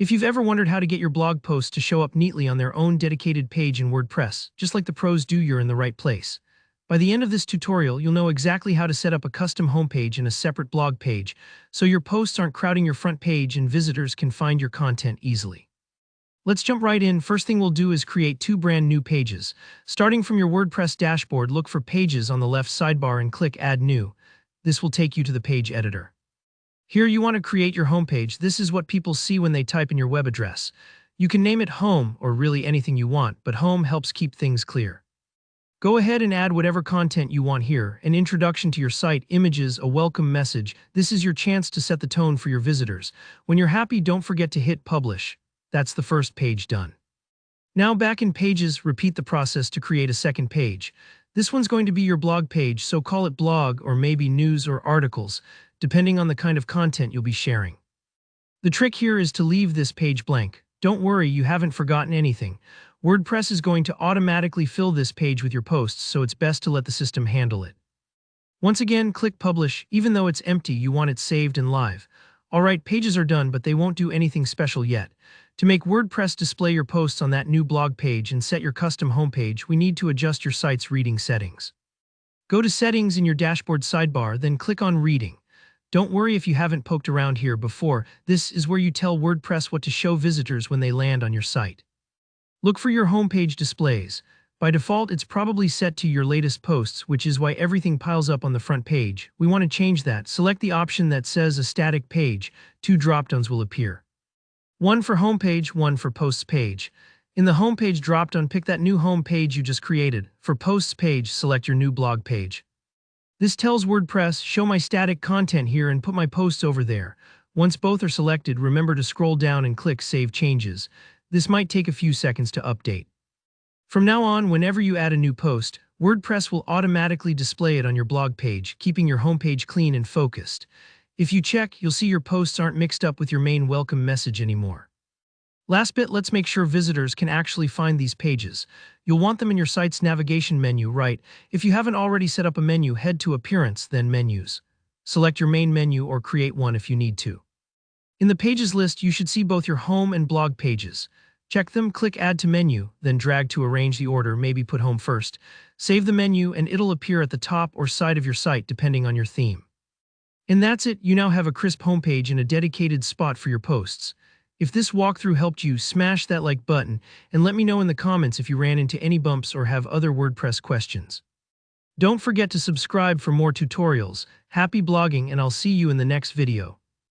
If you've ever wondered how to get your blog posts to show up neatly on their own dedicated page in WordPress, just like the pros do, you're in the right place. By the end of this tutorial, you'll know exactly how to set up a custom homepage and a separate blog page, so your posts aren't crowding your front page and visitors can find your content easily. Let's jump right in. First thing we'll do is create two brand new pages. Starting from your WordPress dashboard, look for Pages on the left sidebar and click Add New. This will take you to the page editor. Here you want to create your homepage. This is what people see when they type in your web address. You can name it Home or really anything you want, but Home helps keep things clear. Go ahead and add whatever content you want here: an introduction to your site, images, a welcome message. This is your chance to set the tone for your visitors. When you're happy, don't forget to hit Publish. That's the first page done. Now back in Pages, repeat the process to create a second page. This one's going to be your blog page, so call it Blog or maybe News or Articles, depending on the kind of content you'll be sharing. The trick here is to leave this page blank. Don't worry, you haven't forgotten anything. WordPress is going to automatically fill this page with your posts, so it's best to let the system handle it. Once again, click Publish. Even though it's empty, you want it saved and live. Alright, pages are done, but they won't do anything special yet. To make WordPress display your posts on that new blog page and set your custom homepage, we need to adjust your site's reading settings. Go to Settings in your dashboard sidebar, then click on Reading. Don't worry if you haven't poked around here before. This is where you tell WordPress what to show visitors when they land on your site. Look for your homepage displays. By default, it's probably set to your latest posts, which is why everything piles up on the front page. We want to change that. Select the option that says a static page. Two dropdowns will appear. One for homepage, one for posts page. In the homepage dropdown, pick that new home page you just created. For posts page, select your new blog page. This tells WordPress, show my static content here and put my posts over there. Once both are selected, remember to scroll down and click Save Changes. This might take a few seconds to update. From now on, whenever you add a new post, WordPress will automatically display it on your blog page, keeping your homepage clean and focused. If you check, you'll see your posts aren't mixed up with your main welcome message anymore. Last bit, let's make sure visitors can actually find these pages. You'll want them in your site's navigation menu, right? If you haven't already set up a menu, head to Appearance, then Menus. Select your main menu or create one if you need to. In the Pages list, you should see both your home and blog pages. Check them, click Add to Menu, then drag to arrange the order, maybe put Home first. Save the menu and it'll appear at the top or side of your site depending on your theme. And that's it, you now have a crisp homepage and a dedicated spot for your posts. If this walkthrough helped you, smash that like button and let me know in the comments if you ran into any bumps or have other WordPress questions. Don't forget to subscribe for more tutorials. Happy blogging, and I'll see you in the next video.